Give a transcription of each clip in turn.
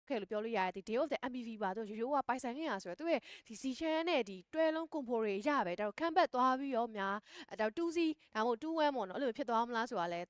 ခဲ့လို့ပြောလို့ရတယ်ဒီ Day of the MPV ပါတော့ရိုးကပိုင်ဆိုင်ခဲ့ရဆိုတော့သူရဲ့ဒီ C channel နဲ့ဒီတွဲလုံး compo တွေရပဲဒါတော့ comeback သွားပြီးရောများဒါ 2C ဒါမှမဟုတ်2-1ပေါ့နော်အဲ့လိုဖြစ်သွားမလားဆိုတာလ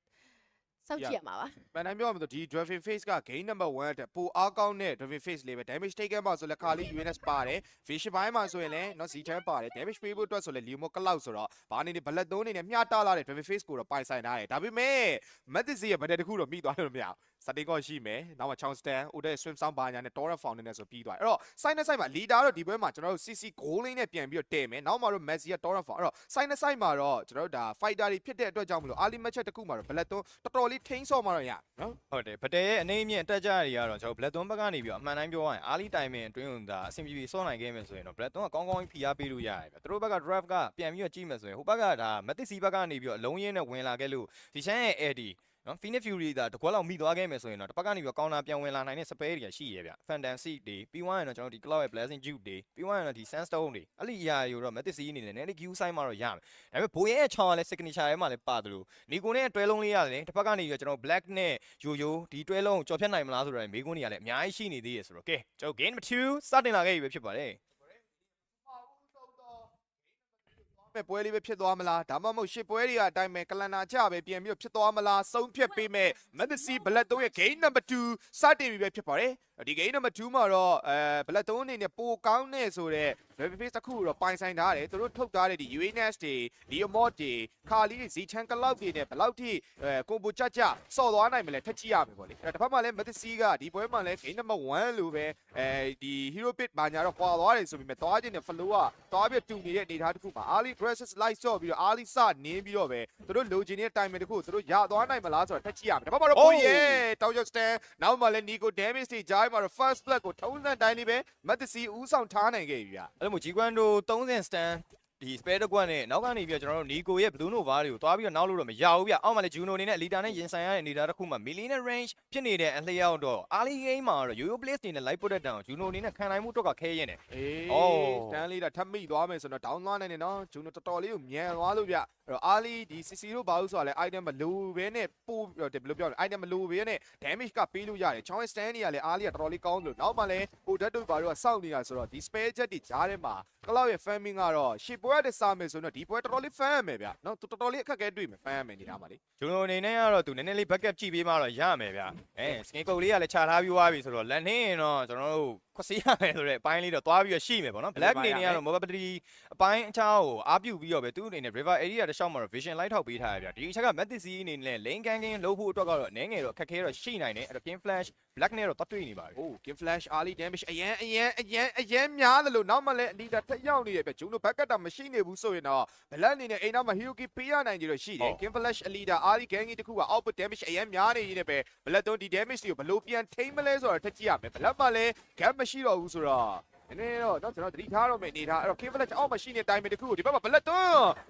ဲစောင့်ကြည့်ရမှာပါ။မှန်တိုင်းပြောရမယ်ဆိုဒီ Dragon Face က game number 1တဲ့ပိုအားကောင်းတဲ့ Dragon Face လေးပဲ damage taken မှာဆိုလဲခါလီ UNS ပါတယ် Vision ဘိုင်းမှာဆိုရင်လည်းနော် Z10 ပါတယ် damage ပေးဖို့အတွက်ဆိုလဲ Limo Cloud ဆိုတော့ဘာအနေနဲ့ဘလက်သုံးအနေနဲ့မျှတလာတဲ့ Dragon Face ကိုတော့ပိုင်ဆိုင်ထားတယ်ဒါပေမဲ့ Mathis ရဲ့ဗတဲ့တခုတော့မိသွားလို့မရဘူးစတင်ကောရှိမယ်နောက်မှာ Chongstand Ode Swim Sound ဘာညာနဲ့ Torrent Fountain နဲ့ဆိုပြီးသွားတယ်အဲ့တော့ side နဲ့ side မှာ leader တော့ဒီပွဲမှာကျွန်တော်တို့ CC goal lane နဲ့ပြန်ပြီးတော့တည်မယ်နောက်မှာတော့ Messi က Torrent Fountain အဲ့တော့ side နဲ့ side မှာတော့ကျွန်တော်တို့ဒါ fighter တွေဖြစ်တဲ့အတွက်ကြောင့်မလို့ early match တခုမှာတော့ဘလက်သုံးတော်တော်လေးထိန်းဆော့မှာတော့ရနော်ဟုတ်တယ်ဗတဲရဲ့အနေအမြင့်အတက်ကြတွေကတော့ကျွန်တော်ဘလက်သွန်းဘက်ကနေပြီးတော့အမှန်တိုင်းပြောရရင် early timing အတွင်းကအဆင်ပြေပြေစောနိုင်ခဲ့မယ်ဆိုရင်တော့ဘလက်သွန်းကကောင်းကောင်းဖိအားပေးလို့ရတယ်ဗျသူတို့ဘက်က draft ကပြန်ပြီးတော့ကြည့်မယ်ဆိုရင်ဟိုဘက်ကဒါ Mathis ဘက်ကနေပြီးတော့အလုံးရင်းနဲ့ဝင်လာခဲ့လို့ဒီချမ်းရဲ့ Eddieနော် Phoenix Fury ဒါတကွက်လောက်မိသွားခဲ့မယ်ဆိုရင်တော့တစ်ပတ်ကနေပြီးတော့ကောင်တာပြန်ဝင်လာနိုင်တဲ့ spare တွေကရှိရဗျ Fantasy တွေပြီးွားရင်တော့ကျွန်တော်ဒီ Cloud ရဲ့ Blessing Juke တွေပြီးွားရင်တော့ဒီ Sandstone တွေအဲ့ဒီအရာတွေကိုတော့ Mathis အနေနဲ့နည်းနည်း queue side မှာတော့ရမယ်ဒါပေမဲ့ဘိုးရဲ့ချောင်းကလည်း signature ထဲမှာလည်းပါတယ်လို့နီကိုနဲ့တွဲလုံးလေးရတယ်တစ်ပတ်ကနေပြီးတော့ကျွန်တော် Black နဲ့ Yo-Yo ဒီတွဲလုံးကြော်ဖြတ်နိုင်မလားဆိုတော့မိကုန်းတွေကလည်းအများကြီးရှိနေသေးရဆိုတော့ကဲကျွန်တော် game number 2စတင်လာခဲ့ပြီပဲဖြစ်ပါတယ်မဲ့ပွဲလေးပဲဖြစ်သွားမလားဒါမှမဟုတ်ရှစ်ပွဲတွေကအတိုင်းပဲကလန်နာချပဲပြန်ပြီးတော့ဖြစ်သွားမလားဆုံးဖြတ်ပေးမဲ့ Mathis Black 3ရဲ့ game number 2စတင်ပြီပဲဖြစ်ပါတယ်ဒီ game number 2မှာတော့Black 3အနေနဲ့ပိုကောင်းနေဆိုတော့ Dragon Face တစ်ခုတော့ပိုင်ဆိုင်ထားတယ်သူတို့ထုတ်ထားတဲ့ဒီ UNS တွေ Leomord တွေခါလီတွေ Z10 Cloud တွေနဲ့ဘယ်လောက်ထိcombo ကြစော့သွားနိုင်မလဲထက်ကြည့်ရမယ်ပေါ့လေအဲ့တစ်ဖက်မှာလည်း Mathis ကဒီပွဲမှာလည်း game number 1လို့ပဲဒီ Hero Pit ဘာညာတော့ကွာသွားတယ်ဆိုပြီးမဲ့သွားခြင်းနဲ့ flow ကသွားပြီးတူနေတဲ့အနေအထားတစ်ခုမှာ early dresses light ဆော့ပြီးတော့ early စနင်းပြီးတော့ပဲသူတို့လိုချင်တဲ့ timing တစ်ခုသူတို့ရသွားနိုင်မလားဆိုတော့ထက်ကြည့်ရမယ်တစ်ဖက်မှာတော့ကိုရဲတောက်ရောက် stand နောက်မှာလည်း Nico damage တွေကြားမှာတော့ first blood ကိုထုံးစံတိုင်းလေးပဲ Mathis ဦးဆောင်ထားနိုင်ခဲ့ပြီဗျအဲ့လိုမျိုး G1 တို့30 stand ဒီ spare တစ်ကွက်နဲ့နောက်ကနေပြီးတော့ကျွန်တော်တို့ Nico ရဲ့ Blue Nova တွေကိုတွားပြီးတော့နောက်လို့တော့မရဘူးဗျအောက်မှာလည်း Juno အနေနဲ့ leader နဲ့ရင်ဆိုင်ရတဲ့အနေအထားတစ်ခုမှာ millionaire range ဖြစ်နေတဲ့အလျောက်တော့ early game မှာတော့ Yo-Yo Place နေနဲ့ light put down Juno အနေနဲ့ခံနိုင်မှုတော့ကခဲရင်တယ်တန်းလေးတော့ထပ်မိသွားမယ်ဆိုတော့ down သွားနိုင်တယ်နော် Juno တော်တော်လေးကိုမြန်သွားလို့ဗျအဲ့တော့ early ဒီ CC တို့ဘာလို့ဆိုတာလဲ item မလိုဘဲနဲ့ပို့ဘယ်လိုပြောလဲ item မလိုဘဲနဲ့ damage ကပေးလို့ရတယ် challenge stand တွေကလည်း early ကတော်တော်လေးကောင်းလို့နောက်မှလည်းဟိုဓာတ်တို့ဘာလို့ကစောင့်နေတာဆိုတော့ဒီ spare jet တွေကြားထဲမှာ Cloud ရဲ့ farming ကတော့ရှစ်ပွဲတဲ့စားမယ်ဆိုတော့ဒီပွဲတော်တော်လေး fan ရမယ်ဗျနော်တော်တော်လေးအခက်အခဲတွေ့မယ် fan ရမယ်နေတာပါလေ ကျွန်တော်အနေနဲ့ကတော့သူနည်းနည်းလေး backup ကြည့်ပေးမှတော့ရမယ်ဗျskin coat လေးကလည်းခြာထားပြီးသွားပြီဆိုတော့လက်နှင်းရင်တော့ကျွန်တော်တို့ခွစီရမယ်ဆိုတဲ့အပိုင်းလေးတော့သွားပြီးတော့ရှိမယ်ပေါ့နော် black နေနေကတော့ mobility အပိုင်းအချားကိုအားပြုပြီးတော့ပဲသူ့အနေနဲ့ river area တစ်လျှောက်မှာတော့ vision light ထောက်ပေးထားရဗျဒီအချက်က Mathis အနေနဲ့ lane ganking လုပ်ဖို့အတွက်ကတော့နည်းငယ်တော့အခက်ခဲတော့ရှိနိုင်တယ်အဲ့တော့ pin flash black နဲ့တော့တတွေ့နေပါပြီ Oh give flash early damage အရန်များတယ်လို့နောက်မှလည်းအလီဒါထက်ရောက်နေရပြဂျုံတို့ဘက်ကတာမရှိနေဘူးဆိုရင်တော့ဘလက်အနေနဲ့အိမ်နောက်မှာ Hiroki ပေးရနိုင်ကြတော့ရှိတယ် give flash အလီဒါ early ganking တခုက output damage အရန်များနေနေပဲဘလက်တော့ဒီ damage တွေကိုဘလို့ပြန်ထိမလဲဆိုတော့ထက်ကြည့်ရမယ်ဘလက်မှလည်း gap မရှိတော့ဘူးဆိုတော့နည်းနည်းတော့ကျွန်တော်သတိထားတော့မယ်နေတာအဲ့တော့ K Flash အောက်မှာရှိနေတဲ့ timing တခုကိုဒီဘက်မှာဘလက်သွန်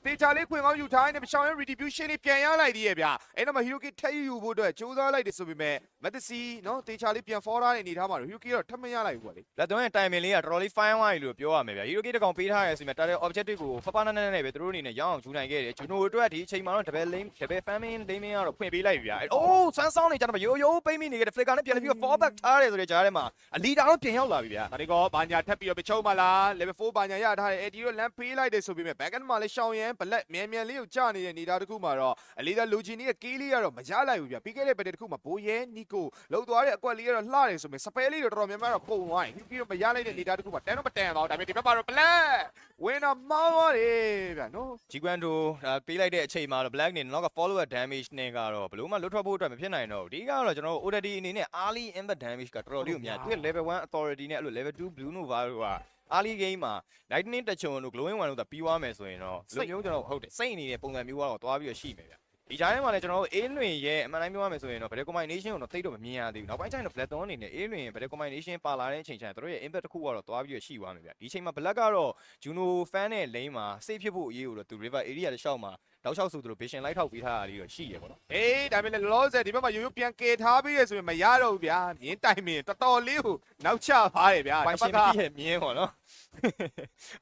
းတေချာလေးခွင်ကောင်းယူထားနေရှောင်းရ retribution လေးပြန်ရလိုက်သေးရဲ့ဗျအဲ့တော့မှ Hiroki ထက်ယူဖို့အတွက်ကြိုးစားလိုက်တယ်ဆိုပေမဲ့ Mathis နော်တေချာလေးပြန် for ထားတဲ့အနေထားမှာ Hiroki တော့ထပ်မရလိုက်ဘူးပေါ့လေလက်သွင်းရဲ့ timing လေးကတော်တော်လေး fine ဝိုင်းလို့ပြောရမယ်ဗျ Hiroki တကောင်ပေးထားရဆိုရင် target objective ကိုဖပနနဲ့ပဲသူတို့အနေနဲ့ရအောင်ယူနိုင်ခဲ့တယ် Juno အတွက်ဒီအချိန်မှာတော့ double lane double farming lane ကတော့ဖွင့်ပေးလိုက်ပြီဗျအိုးဆန်းဆောင်းနေကြတော့ရိုးရိုးပိတ်မိနေတဲ့ flicker နဲ့ပြန်ပြီးတော့ fall back ထားတယ်ဆိုတဲ့ကြားထဲမှာအလီတာတော့ပြန်ရောက်လာပြီဗျဒါဒီကောဘာညာထပ်ပြီးတော့ချုံပါလား level 4ဘာညာရထားတယ်အဲဒီတော့လမ်းပေးလိုက်တယ်ဆိုပေမဲ့ back end မှာလည်းရှောင်းရန်ဘလက်မြန်မြန်လေးကိုကြာနေတဲ့နေတာတခုမှာတော့အလီဒါလူချီနီရဲ့ကေးလေးကတော့မရလိုက်ဘူးဗျပြီးခဲ့တဲ့ဘက်တခုမှာဘိုးရဲနီကိုလှုပ်သွားတဲ့အကွက်လေးကတော့လှတယ်ဆိုပေမဲ့စပယ်လေးတော့တော်တော်များများတော့ပုံသွားရင်ပြီးတော့မရလိုက်တဲ့နေတာတခုမှာတန်းတော့မတန်တော့ဒါပေမဲ့ဒီဘက်မှာတော့ black ဝင်တော့မောင်းသွားတယ်ဗျနော် G1 တို့ပေးလိုက်တဲ့အချိန်မှာတော့ black နေနောက်က follower damage နဲ့ကတော့ဘလို့မှလွတ်ထွက်ဖို့အတွက်မဖြစ်နိုင်တော့ဘူးဒီကတော့ကျွန်တော်တို့ ODD အနေနဲ့ early impact damage ကတော်တော်လေးကိုများသူရဲ့ level 1 authority နဲ့အဲ့လို level 2 blue nova တို့ကearly game မှာ lightning တချုံတို့ glowing one တို့သာပြီးသွားမယ်ဆိုရင်တော့လူမျိုးကျွန်တော်ဟုတ်တယ်စိတ်အနေနဲ့ပုံစံမျိုးကတော့သွားပြီးတော့ရှိမယ်ဗျဒီကြားထဲမှာလည်းကျွန်တော်တို့ A လွင်ရဲ့အမှန်တိုင်းပြောရမယ်ဆိုရင်တော့ Battle Combination ကိုတော့သိတော့မမြင်ရသေးဘူးနောက်ပိုင်းကျရင်တော့ Black Thorn အနေနဲ့ A လွင်ရဲ့ Battle Combination ပါလာတဲ့အချိန်ကျရင်တို့ရဲ့ impact တစ်ခုကတော့သွားပြီးတော့ရှိသွားမယ်ဗျဒီအချိန်မှာ Black ကတော့ Juno fan နဲ့ lane မှာ safe ဖြစ်ဖို့အရေးကိုတော့သူ river area တစ်လျှောက်မှာ တောက်လျှောက်ဆိုသူတို့ vision လိုက်ထောက်ပေးထားတာလေးတော့ရှိရပေါ့နော် အေးဒါပေမဲ့လောဆယ်ဒီဘက်မှာရိုးရိုးပြန်ကယ်ထားပြီးရဆိုရင်မရတော့ဘူးဗျာမြင်းတိုင်မင်းတော်တော်လေးကိုနောက်ချပါတယ်ဗျာ ပိုင်ရှင်မရှိရဲ့မြင်းပေါ့နော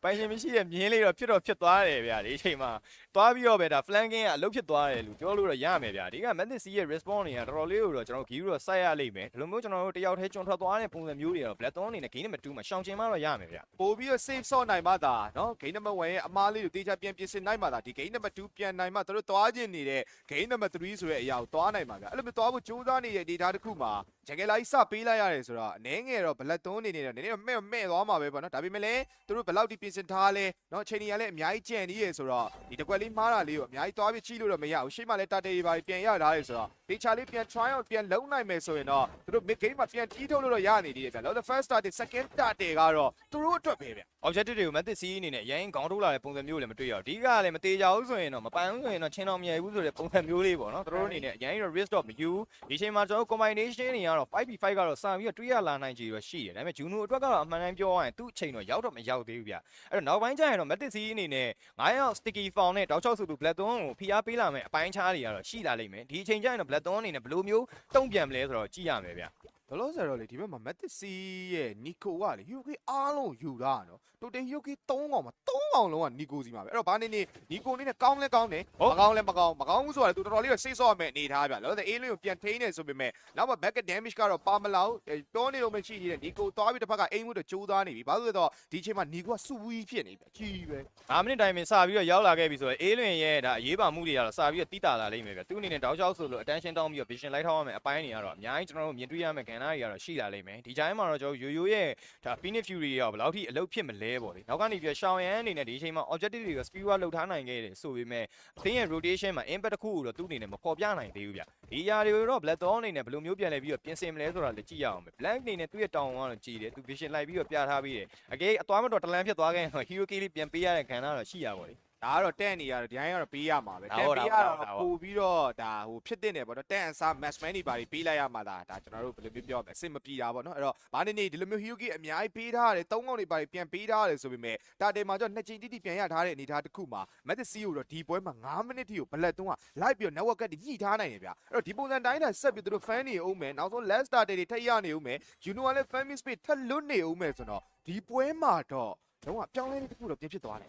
်ပိုင်ရှင်မရှိရဲ့မြင်းလေးတော့ဖြစ်သွားတယ်ဗျာဒီအချိန်မှာသွားပြီးတော့ပဲဒါ flanking ကအလုပ်ဖြစ်သွားတယ်လို့ပြောလို့တော့ရမယ်ဗျာဒီက Matic C ရဲ့ response တွေကတော်တော်လေးကိုတော့ကျွန်တော်ဂီယူတော့စိုက်ရလိမ့်မယ်ဒီလိုမျိုးကျွန်တော်တို့တယောက်တည်းကျွန်းထွက်သွားတဲ့ပုံစံမျိုးတွေတော့ Blackthorn အနေနဲ့ game number 2မှာရှောင်ကျဉ်မှတော့ရမယ်ဗျာ ပို့ပြီးတော့ save ဆော့နိုင်မှသာနော် game number 1ရဲ့အမားလေးကိုတေချာပြန်ပြင်ဆင်နိုင်မှသာဒီ game number 2ပြန်နိုင်မှတို့သွားခြင်းနေတဲ့ game number 3ဆိုတဲ့အရာကိုသွားနိုင်မှာဗျာအဲ့လိုမျိုးသွားဖို့ကြိုးစားနေတဲ့ data တစ်ခုမှာဂျန်ကယ်လာကြီးစပေးလိုက်ရတယ်ဆိုတော့အနေငယ်တော့ Blackthorn အနေနဲ့တော့နည်းနည်းမဲ့သွားမှာပဲပေါ့နော်ဒါပေမဲ့လည်းတို့ဘယ်လောက်ဒီပြင်ဆင်ထားလဲနော်အချိန်ကြီးကလည်းအများကြီးကြံနေရဆိုတော့ဒီတစ်ကွက်လေးမှားတာလေးကိုအများကြီးသွားပြီးချိလို့တော့မရဘူးရှေ့မှာလည်းတာတေးပါပြန်ရထားတယ်ဆိုတော့တေချာလေးပြန် try out ပြန်လုံးနိုင်မယ်ဆိုရင်တော့တို့ mid game မှာပြန်တီးထုတ်လို့တော့ရနေသေးတယ်ဗျာလော the first started second started ကတော့သူတို့အတွက်ပဲဗျာ objective တွေကို Matic C အနေနဲ့ရိုင်းခေါင်းထိုးလာတဲ့ပုံစံမျိုးလည်းမတွေ့ရဘူးဒီကလည်းမသေးကြဘူးဆိုရင်တော့မပန်ဘူးဆိုရင်တော့ချင်းတော်မြယ်ဘူးဆိုတဲ့ပုံစံမျိုးလေးပေါ့နော်တို့အနေနဲ့ရိုင်းတော့ risk တော့မယူဒီချိန်မှာကျွန်တော် combination တွေကတော့ 5v5 ကတော့စပြီးတော့တွေးရလာနိုင်ကြတော့ရှိတယ်ဒါပေမဲ့ Juno အတွက်ကတော့အမှန်တမ်းပြောရရင်သူ့အချိန်တော့ရောက်တော့မရောက်သေးဘူးဗျအဲ့တော့နောက်ပိုင်းကျရင်တော့ Matic C အနေနဲ့9ရောက် sticky found နဲ့တောက်ချောက်ဆိုသူ Blackthorn ကိုဖိအားပေးလာမယ်အပိုင်းခြားတွေကတော့ရှိလာလိမ့်မယ်ဒီအချိန်ကျရင်တော့ Blackthorn အနေနဲ့ဘယ်လိုမျိုးတုံ့ပြန်မလဲဆိုတော့ကြည့်ရမယ်ဗျလောလောဆယ်တော့လေဒီဘက်မှာ Matic C ရဲ့ Nico ကလေ Hyuki အားလုံးယူတာနော်တိုတယ် Hyuki 3កောင်မှာ3កောင်လုံးက Nico စီမှာပဲအဲ့တော့ဘာနေနေ Nico နေနဲ့ကောင်းလဲကောင်းတယ်မကောင်းလဲမကောင်းဘူးဆိုတာလေသူတော်တော်လေးတော့စိတ်ဆော့ရမယ်အနေထားဗျလောလောဆယ် A လင်းကိုပြန်ထိန်းနေဆိုပေမဲ့နောက်မှာ back damage ကတော့ပါမလောက်တောနေတော့မရှိသေးတယ် Nico သွားပြီးတစ်ဖက်ကအိမ်မှုတော့ကြိုးစားနေပြီဘာလို့လဲတော့ဒီချိန်မှာ Nico ကစူဝီးဖြစ်နေပြီကြီးပဲ9မိနစ်တိုင်းမှာစပြီးတော့ရောက်လာခဲ့ပြီဆိုတော့ A လွင်ရဲ့ဒါအရေးပါမှုတွေကတော့စပြီးတော့တီးတာလာလိမ့်မယ်ဗျသူအနေနဲ့တောက်ချောက်ဆိုလို့ attention တောင်းပြီးတော့ vision လိုက်ထောက်ရမယ်အပိုင်းတွေကတော့အများကြီးကျွန်တော်တို့မြင်တွေ့ရမယ်ကဏ္ဍတွေကတော့ရှိလာလိမ့်မယ်ဒီကြိုင်းမှာတော့ကျွန်တော်ရိုးရဲ့ဒါ Phoenix Fury ရောဘယ်လောက်ထိအလုပ်ဖြစ်မလဲပေါ့လေနောက်ကနေပြီးရှောင်းရန်အနေနဲ့ဒီအချိန်မှာ objective တွေက speed work လုပ်ထားနိုင်ခဲ့တယ်ဆိုပေမဲ့အသင်းရဲ့ rotation မှာ impact တစ်ခုကိုတော့သူ့အနေနဲ့မဖော်ပြနိုင်သေးဘူးဗျဒီຢာတွေကိုတော့ Blackthorn အနေနဲ့ဘယ်လိုမျိုးပြန်လဲပြီးတော့ပြင်ဆင်မလဲဆိုတာလည်းကြည့်ရအောင်ပဲ Black အနေနဲ့သူ့ရဲ့တောင်းကတော့ကြည်တယ်သူ vision လိုက်ပြီးတော့ပြထားပြီးတယ်အကယ်အသွားမတော်တလန်းဖြစ်သွားခဲ့ရင် hero kill လေးပြန်ပေးရတဲ့ခံတော့ရှိရပါလေဒါကတော့တက်နေရတယ်ဒီတိုင်းကတော့ပေးရမှာပဲတက်ပေးရတော့ပို့ပြီးတော့ဒါဟိုဖြစ်တဲ့နေပေါ့နော်တက်အစား match man တွေပါပေးလိုက်ရမှာဒါကျွန်တော်တို့ဘယ်လိုမျိုးပြောမလဲအဆင်မပြေတာပေါ့နော်အဲ့တော့ဘာနေနေဒီလိုမျိုး Hyuki အများကြီးပေးထားရတယ်၃កောင်တွေပါပြန်ပေးထားရတယ်ဆိုပေမဲ့တာတယ်မှာကျတော့2ချိန်တိတိပြန်ရထားတဲ့အနေထားတစ်ခုမှာ Matic C ကိုတော့ဒီပွဲမှာ9မိနစ်ထိကိုဘလက်တုံးကလိုက်ပြီးတော့ network ကညှိထားနိုင်တယ်ဗျအဲ့တော့ဒီပုံစံတိုင်းတိုင်းဆက်ပြီးသူတို့ fan တွေအောင်မယ်နောက်ဆုံး last starter တွေထပ်ရနေအောင်မယ် Juno ကလည်း fan space ထပ်လွတ်နေအောင်မယ်ဆိုတော့ဒီပွဲမှာတော့တော့အပြောင်းလဲတစ်ခုတော့ပြင်ဖြစ်သွားတယ်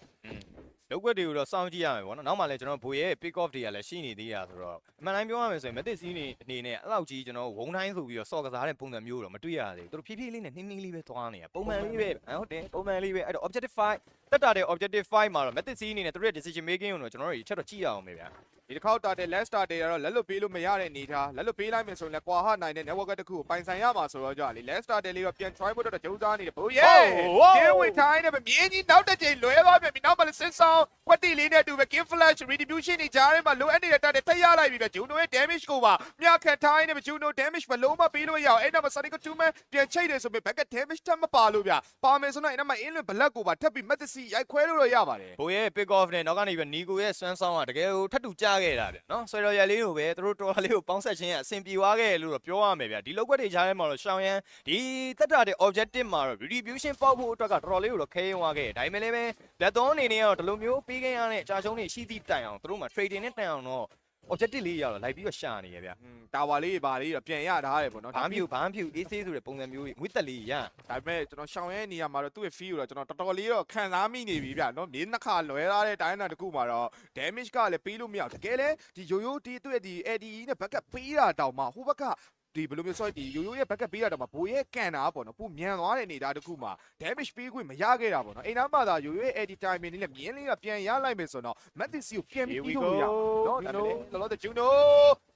လောက်ွက်တွေကိုတော့စောင့်ကြည့်ရမယ်ပေါ့နော်နောက်မှလည်းကျွန်တော်ဘိုရဲ့ pick off တွေကလည်းရှိနေသေးတာဆိုတော့အမှန်တိုင်းပြောရမယ်ဆိုရင် Matic C အနေနဲ့အဲ့လောက်ကြီးကျွန်တော်ဝုံတိုင်းဆိုပြီးတော့စော့ကစားတဲ့ပုံစံမျိုးတော့မတွေ့ရသေးဘူးသူတို့ဖြည်းဖြည်းလေးနဲ့နှင်းနှင်းလေးပဲသွားနေတာပုံမှန်လေးပဲဟုတ်တယ်ပုံမှန်လေးပဲအဲ့တော့ objective 5တက်တာတဲ့ objective 5မှာတော့ Matic C အနေနဲ့သူတို့ရဲ့ decision making ကိုတော့ကျွန်တော်တို့ချက်တော့ကြည့်ရအောင်ပဲဗျာဒီတစ်ခေါက်တာတဲ့ last starter ကတော့လက်လွတ်ပေးလို့မရတဲ့အနေထားလက်လွတ်ပေးလိုက်မယ်ဆိုရင်လည်းကွာဟနိုင်တဲ့ network တစ်ခုကိုပိုင်ဆိုင်ရမှာဆိုတော့ကြာလေ last starter လေးတော့ပြန် try ဖို့တော့ကြိုးစားနေတယ်ဘိုးယေကင်းဝင်ထိုင်းနဲ့မြင်းကြီးနောက်တစ်ချိန်လွဲသွားပြန်ပြီနောက်မှလည်းစင်ဆောင်ကွက်တီလေးနဲ့အတူပဲ game flash retribution တွေကြားထဲမှာလိုအပ်နေတဲ့တာတဲ့ထပ်ရလိုက်ပြီပဲ Juno ရဲ့ damage ကိုပါမြခတ်ထိုင်းနဲ့ Juno damage ဘလုံးမပေးလို့ရအောင်အဲ့နောက်မှာ Sonic 2 man ပြန်ချိတ်တယ်ဆိုပေမဲ့ back damage ထပ်မပါလို့ဗျပါမယ်ဆိုတော့အဲ့နောက်မှာ inlet black ကိုပါထပ်ပြီး Matic C ရိုက်ခွဲလို့တော့ရပါတယ်ဘိုရဲ့ pick off နဲ့နောက်ကနေပြီး Nico ရဲ့ swan sound ကတကယ်ကိုထပ်တူကြားခဲ့တာဗျနော်ဆွဲတော်ရလေးကိုပဲသူတို့တော်လေးကိုပေါင်းဆက်ခြင်းအဆင်ပြေသွားခဲ့လို့တော့ပြောရမယ်ဗျဒီလောက်ွက်တွေချားထဲမှာတော့ရှောင်းရန်ဒီတက်တာတဲ့ objective မှာတော့ retribution ပေါက်ဖို့အတွက်ကတော်တော်လေးကိုတော့ခဲရင်သွားခဲ့ဒါပေမဲ့လည်းပဲ Blackthorn အနေနဲ့ကတော့ဒီလိုမျိုးပေးခဲ့ရတဲ့အကြာရှုံးတွေရှိသည့်တိုင်အောင်သူတို့မှာ trading နဲ့တိုင်အောင်တော့ objective လေးရတော့လိုက်ပြီးတော့ရှာနေရဗျတာဝါလေးပါလေးတော့ပြန်ရထားတယ်ပေါ့နော်ဘာမှမဖြစ် AC ဆိုတဲ့ပုံစံမျိုးငွေတက်လေးရဒါပေမဲ့ကျွန်တော်ရှောင်းရဲနေရမှာတော့သူ့ရဲ့ feel ကိုတော့ကျွန်တော်တော်တော်လေးတော့ခံစားမိနေပြီဗျနော်မြေနှစ်ခါလွဲထားတဲ့တိုင်းတာတစ်ခုမှာတော့ damage ကလည်းပေးလို့မရဘူးတကယ်လဲဒီရိုးရိုးဒီသူ့ရဲ့ဒီ ADE နဲ့ backup ပေးတာတောင်မှဟိုဘက်ကဒီဘယ်လိုမျိုးဆိုဒီရိုးရိုးရဲ့ backup ပေးရတော့မှဘိုးရဲ့ကန်တာပေါ့နော်ပူမြန်သွားတဲ့အနေသားတစ်ခုမှာ damage ပေးခွင့်မရခဲ့တာပေါ့နော်အိမ်သားမှသာရိုးရိုးရဲ့ edit timing လေးနဲ့မြင်းလေးကပြန်ရလိုက်မယ်ဆိုတော့ Matic C ကိုပြန်ပြီးပြီးလို့ရနော်ဒါပေမဲ့လောလောဆယ် Juno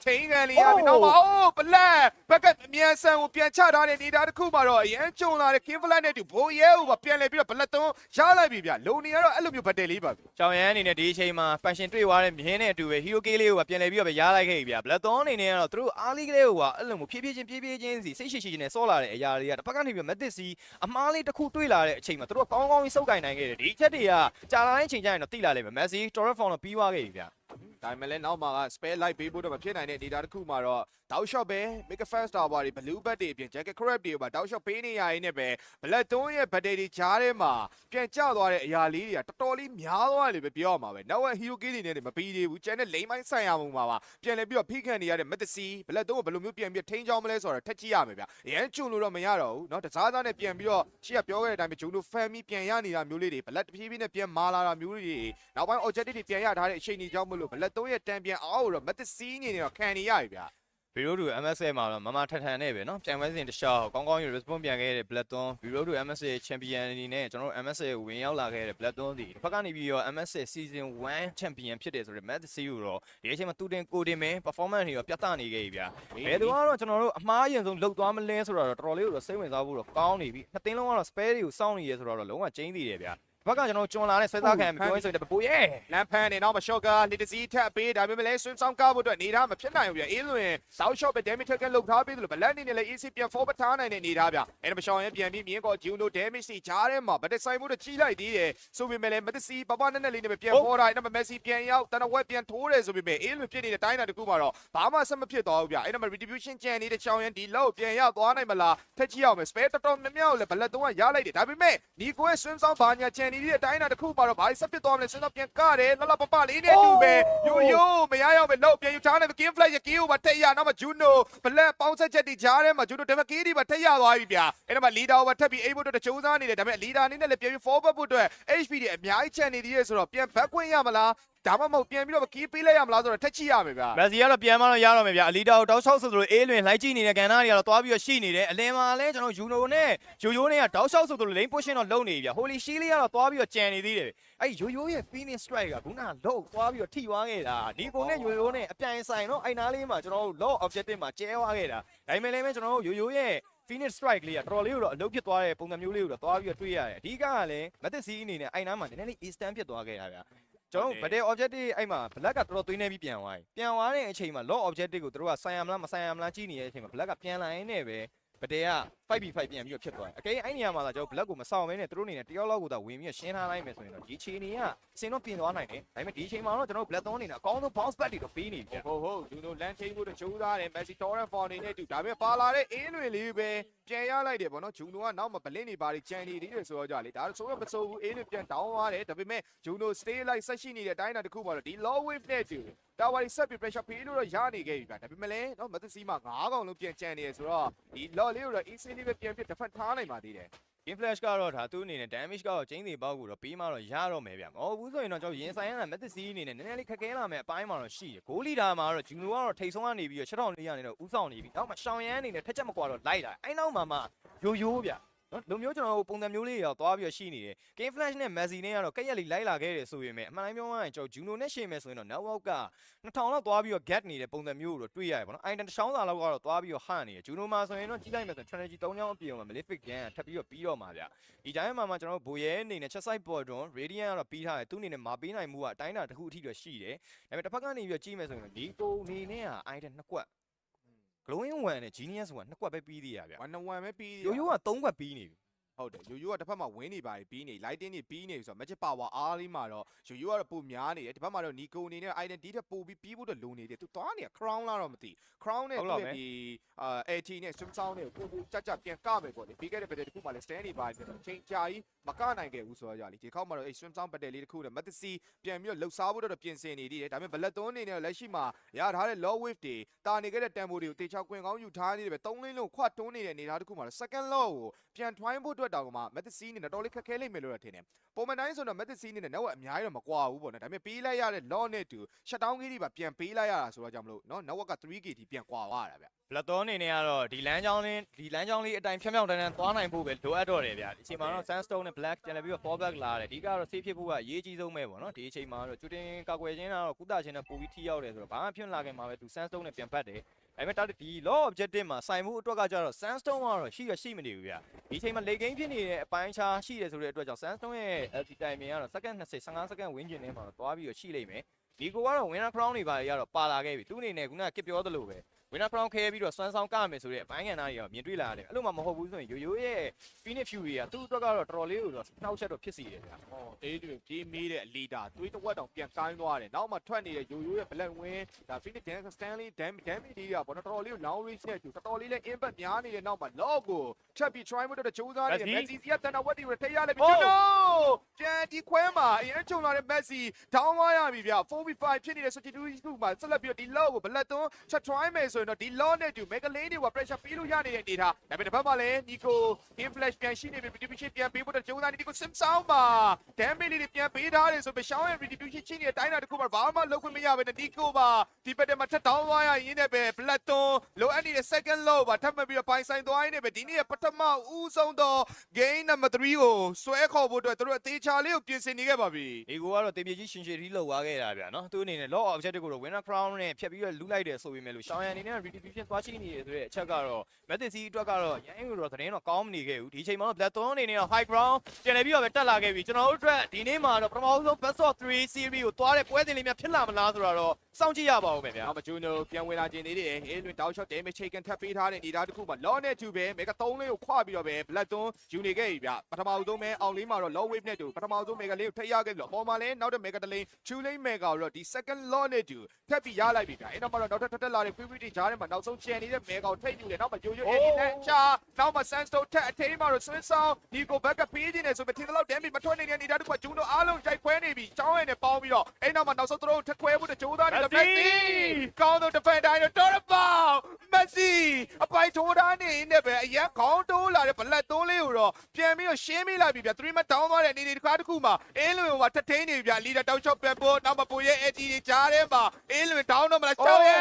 ထိန်းကန်လေးရပြီနောက်မှာအိုး black backup အမြန်ဆန်ကိုပြန်ချထားတဲ့အနေသားတစ်ခုမှာတော့အရန်ကြုံလာတဲ့ King Flat နဲ့တူဘိုးရဲ့ဟိုပါပြန်လဲပြီးတော့ black 3ရလိုက်ပြီဗျလုံနေရတော့အဲ့လိုမျိုး battle လေးပါရှောင်းရန်အနေနဲ့ဒီအချိန်မှာ function တွေ့သွားတဲ့မြင်းနဲ့အတူပဲ hero kill လေးကိုပြန်လဲပြီးတော့ရလိုက်ခဲ့ပြီဗျ Blackthorn အနေနဲ့ကတော့သူတို့အားလေးကလေးကိုကအဲ့လိုမျိုးဖြည်းဖြည်းချင်းစီစိတ်ရှိရှိနဲ့ဆော့လာတဲ့အရာတွေကတစ်ဖက်ကနေပြီး Matic C အမားလေးတစ်ခုတွေ့လာတဲ့အချိန်မှာသူတို့ကောင်းကောင်းကြီးစုပ်ကင်နိုင်ခဲ့တယ်ဒီချက်တွေကကြာလာတဲ့အချိန်ကျရင်တော့တိလာလိမ့်မယ် Messi Torrent Form တော့ပြီးသွားခဲ့ပြီဗျ ဒါပေမဲ့လည်းနောက်မှာက spare light ပေးဖို့တော့မဖြစ်နိုင်တဲ့ data တစ်ခုမှာတော့တောက်လျှော့ပဲ make a fast star ဘာတွေ blue bat တွေအပြင် jacket crab တွေပါတောက်လျှော့ပေးနေရရင်လည်းပဲ black 3ရဲ့ battery တွေကြားထဲမှာပြန်ကျသွားတဲ့အရာလေးတွေကတော်တော်လေးများသွားတယ်လို့ပဲပြောရမှာပဲနောက် hero key တွေနဲ့မပြီးသေးဘူးကျန်တဲ့ lane ပိုင်းဆိုင်ရာပုံမှာပါပြန်လဲပြီးတော့ဖိခံနေရတဲ့ Metasi black 3ကိုဘယ်လိုမျိုးပြန်ပြီးထိန်းချောင်းမလဲဆိုတော့ထက်ကြည့်ရမယ်ဗျအရန်ကျွလို့တော့မရတော့ဘူးเนาะတစားစားနဲ့ပြန်ပြီးတော့ရှေ့ကပြောခဲ့တဲ့အတိုင်းပဲဂျုံတို့ family ပြန်ရနေတာမျိုးလေးတွေ black တဖြည်းဖြည်းနဲ့ပြန်မာလာတာမျိုးလေးတွေနောက်ပိုင်း objective တွေပြန်ရထားတဲ့အချိန်ကြီးကြောင့်မလို့ black 3ရဲ့တန်ပြန်အားကိုတော့ Metasi နေနေတော့ခံနေရပြီဗျဗီရိုတူ MSA မှာတော့မမထထန်နဲ့ပဲเนาะပြန်ပွဲစဉ်တစ်လျှောက်ကောင်းကောင်းရ response ပြန်ခဲ့တဲ့ Blackthorn ဗီရိုတူ MSA champion အနေနဲ့ကျွန်တော်တို့ MSA ကိုဝင်ရောက်လာခဲ့တဲ့ Blackthorn ဒီတစ်ဖက်ကနေပြီးတော့ MSA season 1 champion ဖြစ်တယ်ဆိုတော့ Match ကိုတော့ဒီအချိန်မှာတူတင်ကိုတင်မယ် performance တွေတော့ပြသနေခဲ့ပြီဗျာဘယ်သူကတော့ကျွန်တော်တို့အမှားအရင်ဆုံးလှုပ်သွားမလဲဆိုတော့တော်တော်လေးကိုစိတ်ဝင်စားဖို့တော့ကောင်းနေပြီနှစ်သိန်းလုံးကတော့ spare တွေကိုစောင့်နေရဲဆိုတော့လုံးဝကျင်းသေးတယ်ဗျာဘက်ကကျွန်တော်ကျွန်းလာတဲ့ဆွဲသားခံမပြောရင်ဆိုတော့ပိုရဲလမ်းဖန်းနေတော့မရှော့ကလီတစီထပ်ပေးဒါပေမဲ့လည်းဆွင်းဆောင်ကားဖို့အတွက်နေထားမဖြစ်နိုင်ဘူးဗျအေးဆိုရင် South Shop ပဲ damage ထက်ကလောက်ထားပေးသလိုဘလက်နေနဲ့လည်း easy ပြန် forward ထားနိုင်တဲ့နေထားဗျအဲ့ဒါမရှောင်ရင်ပြန်ပြီးမြင်းကော Juno damage စီချားထဲမှာဗတ်ဆိုင်မှုတော့ကြီးလိုက်သေးတယ်ဆိုပေမဲ့လည်းမတစီပပနဲ့နဲ့လေးနဲ့ပြန်ပေါ်တာအဲ့ဒါမက်ဆီပြန်ရောက်တနဝက်ပြန်ထိုးတယ်ဆိုပေမဲ့အေးလိုဖြစ်နေတဲ့တိုင်းတာတကူမှာတော့ဘာမှဆက်မဖြစ်သွားဘူးဗျအဲ့ဒါမှ retribution ကြံနေတဲ့ချောင်းရင်ဒီလောက်ပြန်ရသွားနိုင်မလားထက်ကြည့်အောင်မယ် spare တော်တော်များများကိုလည်းဘလက်တော့ရလိုက်တယ်ဒါပေမဲ့နီကိုရဲ့ swim ဆောင်ဘာညာကြံနေတဲ့တိုင်းတာတကူပါတော့ဘာဆက်ဖြစ်သွားမလဲစဉ်းစားပြန်ကတယ်လှလှပပလေးနဲ့တူပဲယိုယိုမရရောက်ပဲလောက်ပြန်ယူထားတယ် game flash ရဲ့ kill ပါထက်ရနောက်မှ Juno ဘလက်ပေါင်းဆက်ချက်တွေကြားထဲမှာ Juno တမကီးတွေပါထက်ရသွားပြီဗျာအဲ့ဒါမှ leader ကိုပါထက်ပြီးအိမ်ဖို့တော့ကြိုးစားနေတယ်ဒါပေမဲ့ leader အနေနဲ့လည်းပြန်ပြီး forward ဖို့အတွက် HP တွေအများကြီးချန်နေသေးရဲ့ဆိုတော့ပြန်ဘက်ခွင့်ရမလားဒါမှမဟုတ်ပြန်ပြီးတော့ကီးပေးလိုက်ရမလားဆိုတော့ထက်ချိရမယ်ဗျာမက်ဆီကတော့ပြန်မလို့ရတော့မယ်ဗျာအလီတာကိုတောက်လျှောက်ဆိုသလိုအေးလွင်လိုက်ကြည့်နေတဲ့ကန်နာတွေကတော့တွားပြီးတော့ရှိနေတယ်အလင်မှာလည်းကျွန်တော်ယူနိုနဲ့ယိုယိုနဲ့ကတောက်လျှောက်ဆိုသလို lane pushing တော့လုံနေပြီဗျာ holy shield လေးကတော့တွားပြီးတော့ကြံနေသေးတယ်အဲ့ယိုယိုရဲ့ finish strike ကခုနကလော့တွားပြီးတော့ထိသွားခဲ့တာဒီပုံနဲ့ယိုယိုနဲ့အပြိုင်ဆိုင်တော့အဲ့နားလေးမှာကျွန်တော်တို့ low objective မှာကျဲသွားခဲ့တာဒါပေမဲ့လည်းကျွန်တော်တို့ယိုယိုရဲ့ finish strike လေးကတော်တော်လေးတော့အလုပ်ဖြစ်သွားတဲ့ပုံစံမျိုးလေးကိုတော့တွားပြီးတော့တွေ့ရတယ်အဓိကကလည်းမက်သစ်စီအနေနဲ့အဲ့နားမှာနည်းနည်းလေး instant ဖြစ်သွားခဲ့တာဗျာကျွန်တော်ဗတဲ့ objective အဲ့မှာ black ကတော်တော်သွင်းနေပြီးပြန်သွားပြီပြန်သွားတဲ့အချိန်မှာ lock objective ကိုတို့ကဆိုင်ရမလားမဆိုင်ရမလားကြည့်နေတဲ့အချိန်မှာ black ကပြန်လာရင်းနဲ့ပဲဗတဲ့က 5v5 ပြန်ပြီးတော့ဖြစ်သွားတယ်အကယ်အဲ့နေရာမှာသာကျွန်တော် black ကိုမဆောင်မင်းနဲ့တို့အနေနဲ့တယောက်လောက်ကိုသာဝင်ပြီးတော့ရှင်းထားလိုက်မယ်ဆိုရင်တော့ဒီချိန်တွေကစင်တော့ပြင်သွားနိုင်တယ်ဒါပေမဲ့ဒီချိန်မှာတော့ကျွန်တော် black 3အနေနဲ့အကောင်းဆုံး bounce back တွေတော့ပေးနေပြီဟုတ်ဂျူနိုလန်ချိန်ဖို့တော့ကြိုးစားတယ် Messi Torrent for နေနဲ့တူဒါပေမဲ့ပါလာတဲ့အေးလွင်လေးပဲပြန်ရလိုက်တယ်ဗောနော်ဂျူနိုကနောက်မှာဘလင်းနေပါတွေကြံနေသေးတယ်ဆိုတော့ကြလေဒါဆိုတော့မဆိုးဘူးအေးလွင်ပြန်တောင်းသွားတယ်ဒါပေမဲ့ဂျူနို stay like ဆက်ရှိနေတဲ့အတိုင်းအတာတစ်ခုမှာတော့ဒီ low wave နဲ့တူတာဝါရီဆက်ပြီး pressure ပေးလို့တော့ရနေခဲ့ပြီဗျာဒါပေမဲ့လည်းနော်မသစီမှာ9កောင်လုံးပြန်ကြံနေရဆိုတော့ဒီ low လေးကိုတော့ easy လေးပဲပြန်ပြdefend ထားနိုင်ပါသေးတယ်game flash ကတော့ဒါသူ့အနေနဲ့ damage ကတော့ကျင်းစီပေါက်ကိုတော့ပေးမှတော့ရတော့မယ်ဗျမဟုတ်ဘူးဆိုရင်တော့ကျွန်တော်ရင်ဆိုင်ရတာ method C အနေနဲ့နည်းနည်းလေးခက်ခဲလာမယ်အပိုင်းမှာတော့ရှိတယ် goal leader မှာတော့ Juno ကတော့ထိတ်ဆုံးကနေပြီးတော့6400နေတော့ဥဆောင်နေပြီနောက်မှရှောင်းရမ်းအနေနဲ့ထက်ချက်မကွာတော့လိုက်လာအဲ့နောက်မှာယိုယိုးဗျနော်လူမျိုးကျွန်တော်ပုံစံမျိုးလေးရောသွားပြီးတော့ရှိနေတယ် game flash နဲ့ Messi နဲ့ကတော့ကက်ရက်လေးလိုက်လာခဲ့တယ်ဆိုရင်အမှန်တိုင်းပြောရရင်ကျွန်တော် Juno နဲ့ရှင်းမယ်ဆိုရင်တော့ network က2000လောက်သွားပြီးတော့ get နေတဲ့ပုံစံမျိုးကိုတော့တွေ့ရတယ်ပေါ့နော် item တစ်ချောင်းစာလောက်ကတော့သွားပြီးတော့ဟန့်နေတယ် Juno မှာဆိုရင်တော့ကြီးလိုက်မယ်ဆိုရင် strategy 3ချောင်းအပြင်မှာ malefic gan ထပ်ပြီးတော့ပြီးတော့မှာဗျဒီတိုင်းမှာကျွန်တော်ဘိုရဲအနေနဲ့ chest side bottom radiant ကတော့ပြီးထားတယ်သူအနေနဲ့မာပေးနိုင်မှုကအတိုင်းတာတစ်ခုအထိတော့ရှိတယ်ဒါပေမဲ့တစ်ဖက်ကနေပြီးတော့ကြီးမယ်ဆိုရင်ဒီကိုအနေနဲ့က item 2ကွက် glowing one နဲ့ genius one 2ကွက်ပဲပြီးသေးရဗျ1-1ပဲပြီးယိုယိုက3ကွက်ပြီးနေပြီဟုတ်တယ်ယိုယိုကတစ်ဖက်မှာဝင်းနေပါပြီးနေ lighting တွေပြီးနေဆိုတော့ magic power အားလေးမှာတော့ယိုယိုကတော့ပိုများနေတယ်တစ်ဖက်မှာတော့ Nico အနေနဲ့ item ဒီထက်ပိုပြီးပြီးဖို့တော့လိုနေတယ်သူသွားနေ crown လာတော့မသိ crown နဲ့သူဒီAT နဲ့ swim sound နဲ့ကိုကြကြပြန်ကမယ်ပေါ့လေပြီးခဲ့တဲ့ battle တစ်ခုမှလည်း stand နေပါတယ်ချိန်ကြာကြီးမကနိုင်ခဲ့ဘူးဆိုတော့ကြာလीဒီခေါက်မှာတော့ swim sound battle လေးတစ်ခုနဲ့ Matsi ပြန်ပြီးတော့လှုပ်ရှားဖို့တော့ပြင်ဆင်နေသေးတယ်ဒါပေမဲ့ Black 3အနေနဲ့လက်ရှိမှာရထားတဲ့ low wave တွေတာနေခဲ့တဲ့ tempo တွေကိုတေချောက်ကွင်ကောင်းယူထားနေတယ်ပဲ3လင်းလုံးခွတ်တွန်းနေတဲ့အနေထားတစ်ခုမှာတော့ second low ကိုပြန်ထွိုင်းဖို့အတွက်တောင်မှ Matsi အနေနဲ့တော်လေးခက်ခဲလိမ့်မယ်လို့ထင်တယ်ပုံမှန်တိုင်းဆိုတော့ Matsi အနေနဲ့ network အများကြီးတော့မကွာဘူးပေါ့နော်ဒါပေမဲ့ပေးလိုက်ရတဲ့ law နဲ့တူ shutdown ကြီးတွေပါပြန်ပေးလိုက်ရတာဆိုတော့ကြောင့်မလို့နော် network က 3k ထိပြန်ကွာသွားတာဗျBlack 3အနေနဲ့ကတော့ဒီလမ်းကြောင်းလေးအတိုင်းဖြောင်းဖြောင်းတန်းတန်းသွားနိုင်ဖို့ပဲလိုအပ်တော့တယ်ဗျဒီအချိန်မှာတော့ sandstone နဲ့ black ပြန်လည်ပြီးတော့ fall back လာတယ်အဓိကတော့ safe ဖြစ်ဖို့ကအရေးကြီးဆုံးပဲပေါ့နော်ဒီအချိန်မှာတော့ကျူတင်ကာကွယ်ခြင်းကတော့ကုသခြင်းနဲ့ပိုပြီးထိရောက်တယ်ဆိုတော့ဘာမှဖြစ်လာခင်မှာပဲသူ sandstone နဲ့ပြန်ဖတ်တယ်ဒါပေမဲ့ဒီ law objective မှာစိုင်မှုအတွက်ကကျတော့ sandstone ကတော့ရှိမနေဘူးဗျဒီအချိန်မှာ late game ဖြစ်နေတဲ့အပိုင်းခြားရှိတယ်ဆိုတဲ့အတွက်ကြောင့် sandstone ရဲ့ LT timing ကတော့ second 20 15 second ဝန်းကျင်ထဲမှာတော့သွားပြီးတော့ရှိလိမ့်မယ်ဒီကိုကတော့ winner crown တွေပါရတော့ပါလာခဲ့ပြီသူအနေနဲ့ခုနကကစ်ပြောသလိုပဲ winner crown ခဲပြီးတော့စွမ်းဆောင်ကမယ်ဆိုတဲ့အပိုင်းကဏ္ဍတွေကမြင်တွေ့လာရတယ်အဲ့လိုမှမဟုတ်ဘူးဆိုရင်ယိုယိုရဲ့ Phoenix Fury ကသူ့အတွက်ကတော့တော်တော်လေးကိုတော့နှောက်ချက်တော့ဖြစ်စီတယ်ဗျာ ။အော်အေးဒီပြေးမေးတဲ့လီဒါသွေးတစ်ဝက်တောင်ပြန်ကိုင်းသွားတယ်။နောက်မှထွက်နေတဲ့ယိုယိုရဲ့ Black Wing ဒါ Phoenix Stanley damage တွေကပေါ့နော်တော်တော်လေးကို long range နဲ့တော်တော်လေးလည်း impact များနေတဲ့နောက်မှာ log ကိုချက်ပြီး try မှုတော့ကြိုးစားနေတယ် Messi ကတန်တာဝက်တွေထိရလိုက်ပြီကျွန်တော်ပြန်ဒီခွဲမှာအရင်ချုံလာတဲ့ Messi ဒေါင်းသွားရပြီဗျာ 4v5 ဖြစ်နေတဲ့ substitute မှာဆက်လက်ပြီးတော့ဒီ log ကို Black သွန်းချက် try မယ်ဆိုရင်တော့ဒီ log နဲ့တူ Mega Lane တွေက pressure ပေးလို့ရနေတဲ့အနေထားဒါပေမဲ့တစ်ဖက်မှာလည်း Nico game flash ပြန်ရှိနေပြီ retribution ပြန်ပေးဖို့တော့ကြိုးစားနေ Nico sim sound မှာ damage လေးတွေပြန်ပေးထားတယ်ဆိုပြီးရှောင်းရဲ့ retribution ချင်းနေတဲ့တိုင်းတာတစ်ခုမှာဘာမှလုပ်ခွင့်မရဘဲနဲ့ Nico ပါဒီပတ်တက်မှာထပ်တောင်းသွားရရင်းနဲ့ပဲ Black သွန်းလိုအပ်နေတဲ့ second low ပါထပ်မှတ်ပြီးတော့ပိုင်ဆိုင်သွားရင်းနဲ့ပဲဒီနေ့ရဲ့ပထမဦးဆုံးတော့ game number 3ကိုဆွဲခေါ်ဖို့အတွက်သူတို့အသေးချာလေးကိုပြင်ဆင်နေခဲ့ပါပြီ ဒီကိုကတော့တင်ပြေကြီးရှင်ရှည်တီးလောက်သွားခဲ့တာဗျာနော်သူအနေနဲ့ law objective ကိုတော့ winner crown နဲ့ဖြတ်ပြီးတော့လူလိုက်တယ်ဆိုပေမဲ့လို့ရှောင်းရန်အနေနဲ့ retribution သွားရှိနေတယ်ဆိုတဲ့အချက်ကတော့ Messi အတွက်ကတော့ရန်ကိုတော့သတင်းတော့ကောင်းမနေခဲ့ဘူးဒီအချိန်မှာတော့ Black Thorn အနေနဲ့တော့ high ground ပြန်လဲပြီးတော့ပဲတက်လာခဲ့ပြီကျွန်တော်တို့အတွက်ဒီနေ့မှာတော့ပထမဆုံး best of 3 series ကိုသွားတဲ့ပွဲစဉ်လေးများဖြစ်လာမလားဆိုတော့စောင့်ကြည့်ရပါဦးမယ်ဗျာ နောက်မဂျူနိုပြန်ဝင်လာခြင်းသေးတယ်အေးလွင်တောက်ရှော့ damage taken ထပ်ပေးထားတဲ့နေတာတစ်ခုမှာ law နဲ့2ပဲ mega 3လေးကိုခွာပြီးတော့ပဲ Black Thorn ယူနေခဲ့ပြီဗျပထမဆုံးပဲအောင်လေးမှာတော့ low wave နဲ့တူပထမဆုံး mega လေးကိုထည့်ရခဲ့ပြီတော့ပေါ်မှာလည်းနောက်တဲ့ mega တလေး2လေး mega ကိုတော့ဒီ second law နဲ့တူထပ်ပြီးရလိုက်ပြီဗျအဲ့တော့မှတော့နောက်ထပ်လာတဲ့ favorite ကြားထဲမှာနောက်ဆုံးချန်နေတဲ့ mega ကိုထိတ်ယူတယ်နောက်မှယိုယို edit နဲ့ချာနောက်မှ sandstone ထက်အထိမ်းမှာတော့ swing sound ဒီကို back ပေးနေတယ်ဆိုပြီးထင်တယ်လို့ damage မထွက်နေတဲ့နေတာတစ်ခုကဂျူနိုအားလုံးကြိုက်ခွဲနေပြီချောင်းရဲနဲ့ပေါင်းပြီးတော့အဲ့နောက်မှနောက်ဆုံးသူတို့ထက်ခွဲဖို့ကြိုးစားနေတဲ့ Messi ကောင်းတော့ defender တော့တော်ပါ Messi အပိုင်ထိုးထားနေနေပဲအရင်ခေါင်းတိုးလာတဲ့ Black Thorn လေးကိုတော့ပြန်ပြီးတော့ရှင်းမိလိုက်ပြီဗျ3 မှတ် down သွားတဲ့အနေတစ်ခါတစ်ခုမှာအေးလွင်ကထထိန်နေပြီဗျ leader တောက်ချော့ပြန်ဖို့နောက်မှပိုရဲ့ edge တွေကြားထဲမှာအေးလွင် down တော့မလားရှောင်းရ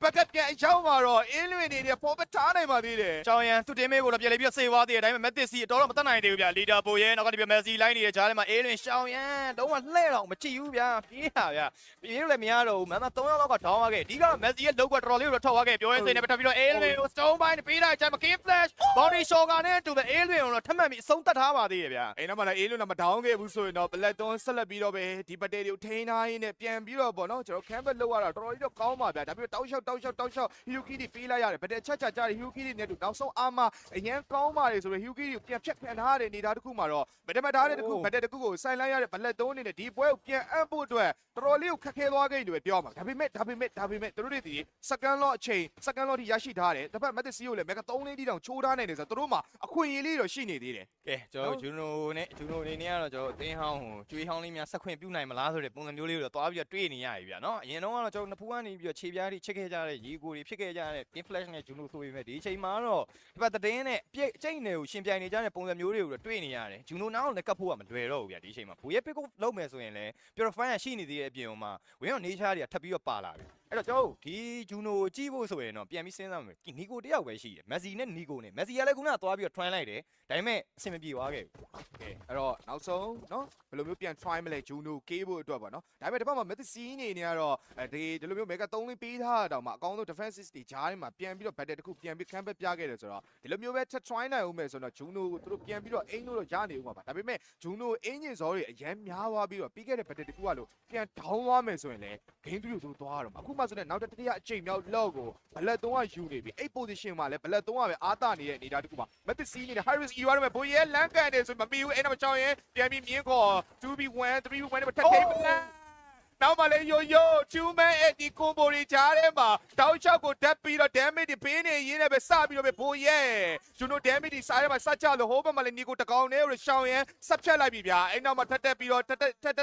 ဲဘက်ကပြန်အရောက်မှာတော့အေးလွင်နေနေပေါ်ပထားနိုင်ပါသေးတယ် ရှောင်းရန်သူတင်မေးကိုတော့ပြန်လဲပြီးတော့စေသွားသေးတယ်ဒါပေမဲ့ Messi အတော်တော့မတတ်နိုင်သေးဘူးဗျာ leader ပိုရဲ့နောက်ကဒီပြ Messi လိုက်နေတဲ့ကြားထဲမှာအေးလွင်ရှောင်းရန်တော့လှဲ့တော့မကြည့်ဘူးဗျာပြေးတာဗျာပြေးလို့လည်းမရတော့ဘူးမန်မ3ယောက်လောက်က down သွားခဲ့ဒီကတော့ Messi ရဲ့လောက်ကတော်တော်လေးကိုထောက်သွားခဲ့ပြောရင်းစိတ်နဲ့ပတ်ပြီးတော့အေးလွင်ကို stone ပိုင်းပေးတာအချိန်မှာ game flash body shot ကနဲ့တူပဲအေးလွင်ကိုတော့ထပ်မှတ်ပြီးအဆုံးသတ်ထားပါသေးတယ်ဗျာ အဲ့နောက်မှလည်းအေးလွင်တော့မ down ခဲ့ဘူးဆိုရင်တော့ Black Thorn ဆက်လက်ပြီးတော့ပဲဒီပတ်တဲတွေကိုထိန်းထားရင်းနဲ့ပြန်ပြီးတော့ပေါ့နော်ကျွန်တော် canvas လောက်ရတာတော်တော်လေးတော့ကောင်းပါဗျာဒါပြီးတော့တောက်လျှောက် Hyuki တွေပေးလိုက်ရတယ်ဗတဲ့ချက်ချကြတဲ့ Hyuki တွေနဲ့တူနောက်ဆုံးအာမအရင်ကောင်းပါတယ်ဆိုတော့ Hyuki တွေကိုပြန်ဖြတ်ခံထားရတဲ့နေတာတစ်ခုမှာတော့ဗတဲ့မထားတဲ့တစ်ခုဗတဲ့တစ်ခုကိုစိုင်လိုက်ရတဲ့ Black Thorn အနေနဲ့ဒီပွဲကိုပြန်အပ်ဖို့အတွက်တော်တော်လေးကိုခက်ခဲသွားခဲ့တယ်ပဲပြောမှာဒါပေမဲ့သူတို့တွေဒီ second law အချိန် second law ထိရရှိထားတယ်တစ်ဖက် Messi ကိုလည်း mega 3လေးတိတောင်ချိုးထားနိုင်တယ်ဆိုတော့သူတို့မှာအခွင့်အရေးလေးတော့ရှိနေသေးတယ် ကဲကျွန်တော်ဂျူနိုအနေနဲ့ကတော့ကျွန်တော်အသင်းဟောင်းကိုကျွေးဟောင်းလေးများဆက်ခွင့်ပြုနိုင်မလားဆိုတဲ့ပုံစံမျိုးလေးကိုတော့တွားပြီးတော့တွေးနေရပြီဗျာနော်အရင်တော့ကတော့ကျွန်တော်နှစ်ဖူးကနေပြီးတော့ခြေပြားတွေချစ်ခဲ့ကြတဲ့ရေကိုတွေဖြစ်ခဲ့ကြတဲ့ game flash နဲ့ဂျူနိုဆိုပေမဲ့ဒီအချိန်မှာတော့ဒီဘက်သတင်းနဲ့ပြိတ်အကျိတ်နယ်ကိုရှင်ပြိုင်နေကြတဲ့ပုံစံမျိုးတွေကိုတော့တွေးနေရတယ်ဂျူနိုနောက်လည်းကပ်ဖို့ကမလွယ်တော့ဘူးဗျာဒီအချိန်မှာဘူရဲ့ pick up လုပ်မယ်ဆိုရင်လည်း purify ရှိနေသေးတဲ့အပြင်မှာဝင်းတော့ nature တွေကထပ်ပြီးတော့ပါလာပြီအဲ့တော့ကျွန်တော်ဒီဂျူနိုကိုကြည့်ဖို့ဆိုရင်တော့ပြန်ပြီးစဉ်းစားမယ်နီကိုတယောက်ပဲရှိတယ်မက်ဆီနဲ့နီကိုနဲ့မက်ဆီကလည်းခုနကသွားပြီးတော့ try လိုက်တယ်ဒါပေမဲ့အဆင်မပြေသွားခဲ့ဘူး ကဲအဲ့တော့နောက်ဆုံးเนาะဘယ်လိုမျိုးပြန် try မလဲဂျူနိုကေးဖို့အတွက်ပေါ့နော်ဒါပေမဲ့ဒီဘက်မှာ Messi နေနေကတော့ဒီလိုမျိုး mega 3လေးပေးထားတာတော့မှအကောင်းဆုံး defenses တွေဂျားထဲမှာပြန်ပြီးတော့ battle တစ်ခုပြန်ပြီး camp ပြခဲ့တယ်ဆိုတော့ဒီလိုမျိုးပဲထပ် try နိုင်ဦးမယ်ဆိုတော့ဂျူနိုကိုသူတို့ပြန်ပြီးတော့အင်းလို့တော့ရနေဦးမှာပါဒါပေမဲ့ဂျူနိုအင်းညင်စောတွေအရန်များသွားပြီးတော့ပြီးခဲ့တဲ့ battle တစ်ခုကလို့ပြန် down သွားမယ်ဆိုရင်လည်း game 3ကိုသူသွားတော့မှာအခုမှဆိုတော့နောက်တစ်ရအချိန်မြောက်လောက်ကိုဘလက်3ကယူနေပြီ8 position မှာလည်းဘလက်3ကပဲအားတာနေတဲ့အနေအထားတစ်ခုမှာ Messi နေတဲ့ Harris Iwa တွေပဲဘိုးရဲလမ်းကန်နေဆိုမမီဘူးအဲ့တော့မချောင်းရင်ပြန်ပြီးမြင်းခေါ် 2v1 3v1 နဲ့ထပ်ထိပ်ပလန်နောက်မှလည်းယိုယို2 man အဲ့ဒီ combo တွေကြားထဲမှာတောက်ချောက်ကိုဓာတ်ပြီးတော့ damage တွေပေးနေရင်းနဲ့ပဲစပြီးတော့ပဲဘိုးရဲဂျူနို damage တွေစားထဲမှာစကြလို့ဟိုးဘက်မှာလည်းနီကိုတကောင်နဲ့ရှောင်းရင်ဆက်ဖြတ်လိုက်ပြီဗျာအဲ့နောက်မှာထပ်တက်ပြီးတော့တ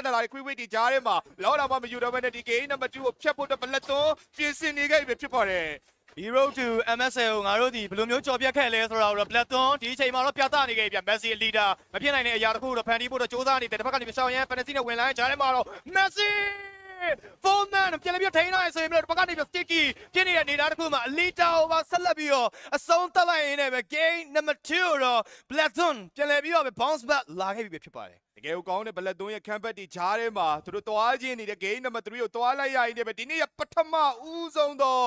က်လာတဲ့ quick wait တွေကြားထဲမှာလောတော့မှမယူတော့ဘဲနဲ့ဒီ game number 2ကိုဖြတ်ဖို့တော့ဘလက်သွန်းပြင်ဆင်နေခဲ့ပြီဖြစ်ပါတယ် Hero to MSL ကိုငါတို့ဒီဘယ်လိုမျိုးကြော်ပြတ်ခဲ့လဲဆိုတော့ Blackthorn ဒီအချိန်မှာတော့ပြသနေခဲ့ပြီ Messi leader မဖြစ်နိုင်တဲ့အရာတစ်ခုတော့ဖန်တီးဖို့တော့စူးစမ်းနေတယ်တစ်ဖက်ကနေရှောင်းရန် penalty နဲ့ဝင်လာတဲ့ဂျားထဲမှာတော့ Messi Foreman ပြန်လည်းပြထိန်းနိုင်ဆိုရင်ပြီးတော့တစ်ဖက်ကနေပြ sticky ပြင်းနေတဲ့နေသားတစ်ခုမှာ leader over ဆက်လက်ပြီးတော့အဆုံးတက်လိုက်ရင်းနဲ့ပဲ game number 2တော့ Blackthorn ပြန်လည်းပြီးတော့ bounce back လာခဲ့ပြီဖြစ်ပါတယ် တကယ်ကိုကောင်းတဲ့ဘလက်3ရဲ့ campbell တီဂျားထဲမှာသူတို့တွားခြင်းနေတဲ့ game number 3ကိုတွားလိုက်ရရင်လည်းဒီနေ့ရပထမဦးဆုံးတော့